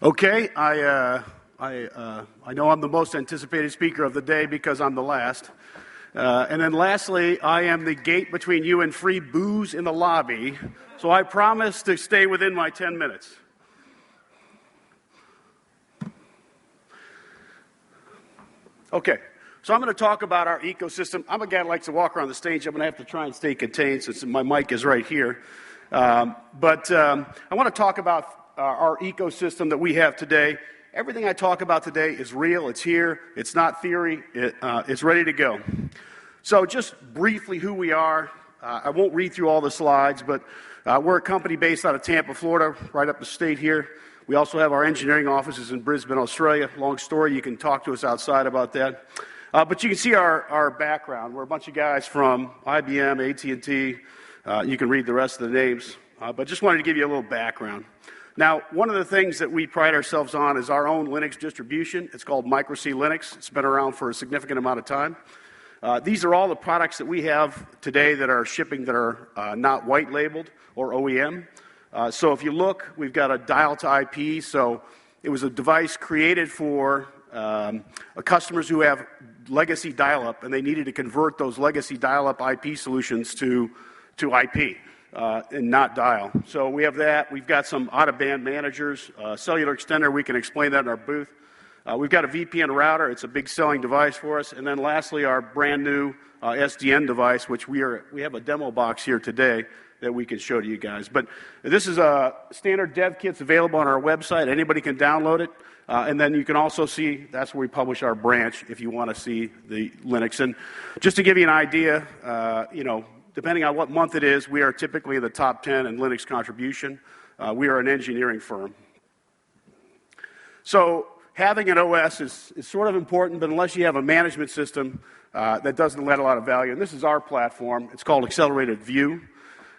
Okay, I know I'm the most anticipated speaker of the day because I'm the last. And then lastly, I am the gate between you and free booze in the lobby, so I promise to stay within my 10 minutes. Okay, so I'm going to talk about our ecosystem. I'm a guy that likes to walk around the stage. I'm going to have to try and stay contained since my mic is right here. But I want to talk about our ecosystem that we have today. Everything I talk about today is real, it's here, it's not theory, it's ready to go. So just briefly who we are. I won't read through all the slides, but we're a company based out of Tampa, Florida, right up the state here. We also have our engineering offices in Brisbane, Australia. Long story, you can talk to us outside about that. But you can see our background. We're a bunch of guys from IBM, AT&T. You can read the rest of the names, but just wanted to give you a little background. Now, one of the things that we pride ourselves on is our own Linux distribution. It's called Micro C Linux. It's been around for a significant amount of time. These are all the products that we have today that are shipping that are not white labeled or OEM. So if you look, we've got a dial to IP. So it was a device created for customers who have legacy dial-up, and they needed to convert those legacy dial-up IP solutions to IP. And not dial. So we have that. We've got some out-of-band managers, cellular extender. We can explain that in our booth. We've got a VPN router. It's a big selling device for us. And then lastly, our brand new SDN device, which we have a demo box here today that we can show to you guys. But this is a standard dev kits available on our website. Anybody can download it. And then you can also see, that's where we publish our branch if you want to see the Linux. And just to give you an idea, depending on what month it is, we are typically in the top 10 in Linux contribution. We are an engineering firm. So having an OS is sort of important, but unless you have a management system, that doesn't add a lot of value. And this is our platform. It's called Accelerated View.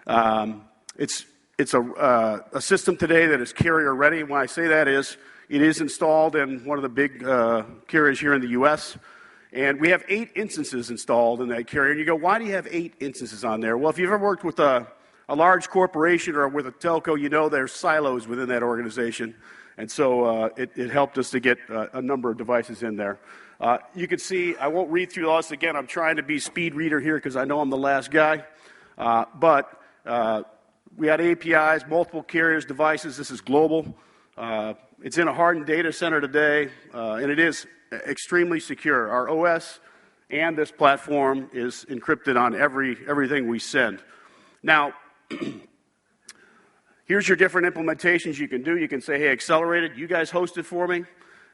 It's a system today that is carrier ready. When I say that it is installed in one of the big carriers here in the U.S., and we have 8 instances installed in that carrier. And you go, why do you have 8 instances on there? Well, if you've ever worked with a large corporation or with a telco, you know there's silos within that organization. And so it helped us to get a number of devices in there. You can see, I won't read through all this again. I'm trying to be speed reader here because I know I'm the last guy. But we had APIs, multiple carriers, devices. This is global. It's in a hardened data center today, and it is extremely secure. Our OS and this platform is encrypted on everything we send. Now, here's your different implementations you can do. You can say, hey, Accelerated, you guys host it for me,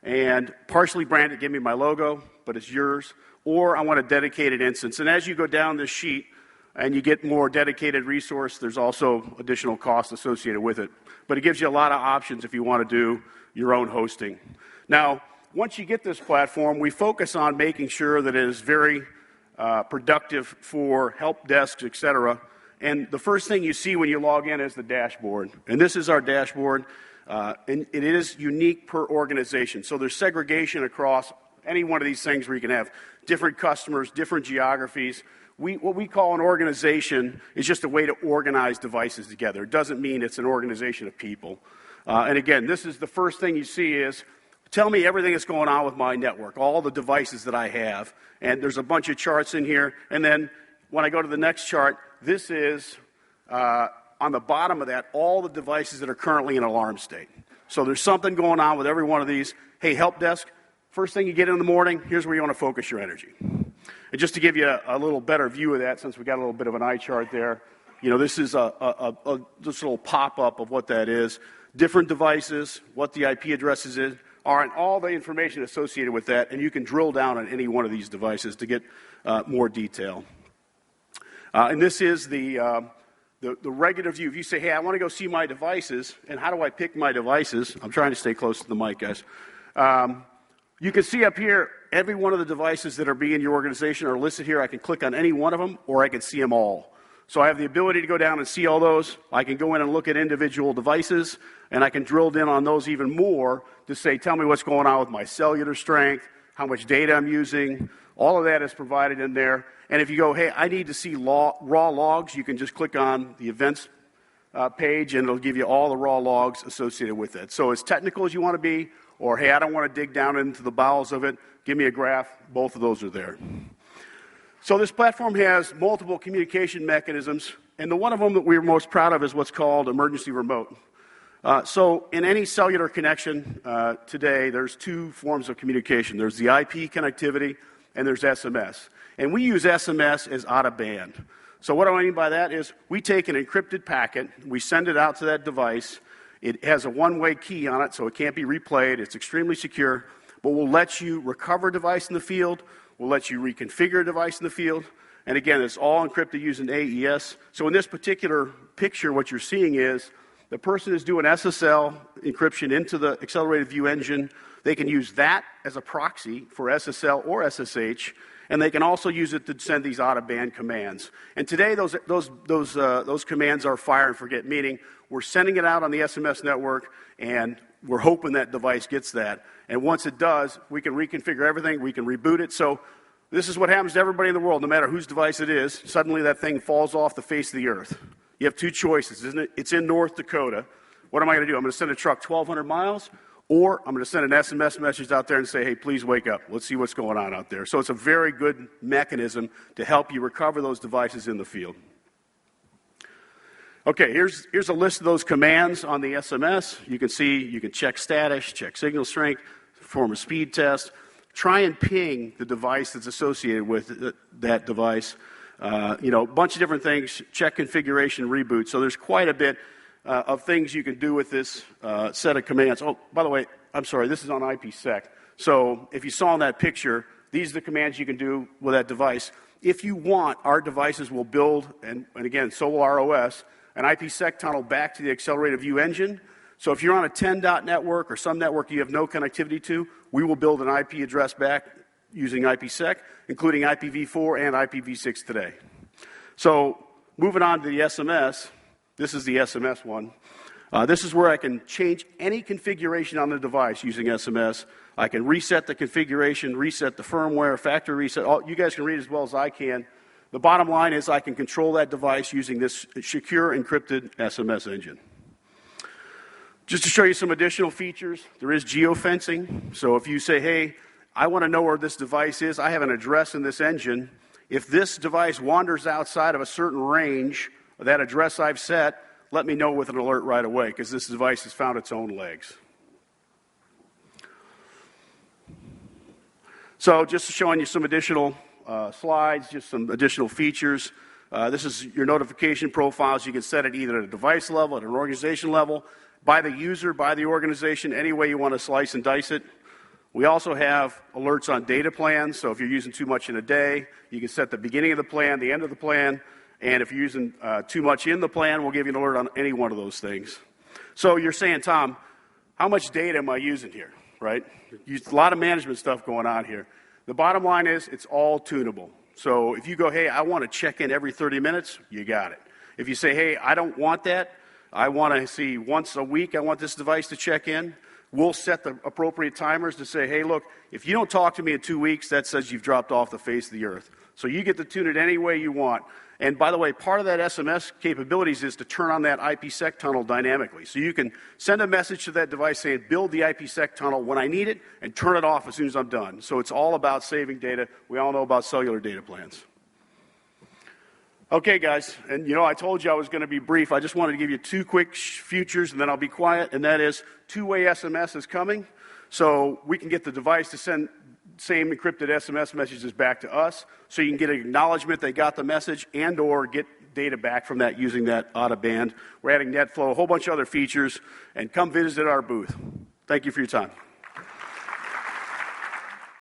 and partially brand it, give me my logo, but it's yours. Or I want a dedicated instance. And as you go down this sheet and you get more dedicated resource, there's also additional costs associated with it. But it gives you a lot of options if you want to do your own hosting. Now, once you get this platform, we focus on making sure that it is very productive for help desks, etc. And the first thing you see when you log in is the dashboard. And this is our dashboard. And it is unique per organization. So there's segregation across any one of these things where you can have different customers, different geographies. What we call an organization is just a way to organize devices together. It doesn't mean it's an organization of people. And again, this is the first thing you see is, tell me everything that's going on with my network, all the devices that I have. And there's a bunch of charts in here. And then when I go to the next chart, this is, on the bottom of that, all the devices that are currently in alarm state. So there's something going on with every one of these. Hey, help desk, first thing you get in the morning, here's where you want to focus your energy. And just to give you a little better view of that, since we got a little bit of an eye chart there, this is this little pop-up of what that is. Different devices, what the IP addresses are, and all the information associated with that, and you can drill down on any one of these devices to get more detail. And this is the regular view. If you say, hey, I want to go see my devices, and how do I pick my devices? I'm trying to stay close to the mic, guys. You can see up here, every one of the devices that are being in your organization are listed here. I can click on any one of them, or I can see them all. So I have the ability to go down and see all those. I can go in and look at individual devices, and I can drill in on those even more to say, tell me what's going on with my cellular strength, how much data I'm using. All of that is provided in there. And if you go, hey, I need to see raw logs, you can just click on the events page, and it'll give you all the raw logs associated with it. So as technical as you want to be, or hey, I don't want to dig down into the bowels of it, give me a graph. Both of those are there. So this platform has multiple communication mechanisms, and the one of them that we're most proud of is what's called emergency remote. So in any cellular connection today, there's two forms of communication. There's the IP connectivity, and there's SMS. And we use SMS as out-of-band. So what I mean by that is we take an encrypted packet, we send it out to that device. It has a one-way key on it, so it can't be replayed. It's extremely secure, but we'll let you recover a device in the field. We'll let you reconfigure a device in the field. And again, it's all encrypted using AES. So in this particular picture, what you're seeing is the person is doing SSL encryption into the accelerated view engine. They can use that as a proxy for SSL or SSH, and they can also use it to send these out-of-band commands. And today, those commands are fire and forget, meaning we're sending it out on the SMS network, and we're hoping that device gets that. And once it does, we can reconfigure everything, we can reboot it. So this is what happens to everybody in the world, no matter whose device it is. Suddenly that thing falls off the face of the earth. You have two choices, isn't it? It's in North Dakota. What am I going to do? I'm going to send a truck 1,200 miles, or I'm going to send an SMS message out there and say, hey, please wake up. Let's see what's going on out there. So it's a very good mechanism to help you recover those devices in the field. Okay, here's a list of those commands on the SMS. You can see, you can check status, check signal strength, perform a speed test, try and ping the device that's associated with that device. A bunch of different things, check configuration, reboot. So there's quite a bit of things you can do with this set of commands. Oh, by the way, I'm sorry, this is on IPSec. So if you saw in that picture, these are the commands you can do with that device. If you want, our devices will build, and again, so will our OS, an IPSec tunnel back to the accelerated view engine. So if you're on a 10 dot network or some network you have no connectivity to, we will build an IP address back using IPSec, including IPv4 and IPv6 today. So moving on to the SMS, this is the SMS one. This is where I can change any configuration on the device using SMS. I can reset the configuration, reset the firmware, factory reset. You guys can read as well as I can. The bottom line is I can control that device using this secure encrypted SMS engine. Just to show you some additional features, there is Geo-Fencing. So if you say, hey, I want to know where this device is, I have an address in this engine. If this device wanders outside of a certain range, that address I've set, let me know with an alert right away, because this device has found its own legs. So just showing you some additional slides, just some additional features. This is your notification profiles. You can set it either at a device level, at an organization level, by the user, by the organization, any way you want to slice and dice it. We also have alerts on data plans. So if you're using too much in a day, you can set the beginning of the plan, the end of the plan. And if you're using too much in the plan, we'll give you an alert on any one of those things. So you're saying, Tom, how much data am I using here, right? A lot of management stuff going on here. The bottom line is it's all tunable. So if you go, hey, I want to check in every 30 minutes, you got it. If you say, hey, I don't want that, I want to see once a week, I want this device to check in, we'll set the appropriate timers to say, hey, look, if you don't talk to me in 2 weeks, that says you've dropped off the face of the earth. So you get to tune it any way you want. And by the way, part of that SMS capabilities is to turn on that IPSec tunnel dynamically. So you can send a message to that device saying, build the IPSec tunnel when I need it, and turn it off as soon as I'm done. So it's all about saving data. We all know about cellular data plans. Okay, guys, and I told you I was going to be brief. I just wanted to give you two quick futures, and then I'll be quiet, and that is two-way SMS is coming. So we can get the device to send same encrypted SMS messages back to us, so you can get an acknowledgement they got the message and or get data back from that using that out-of-band. We're adding NetFlow, a whole bunch of other features, and come visit our booth. Thank you for your time.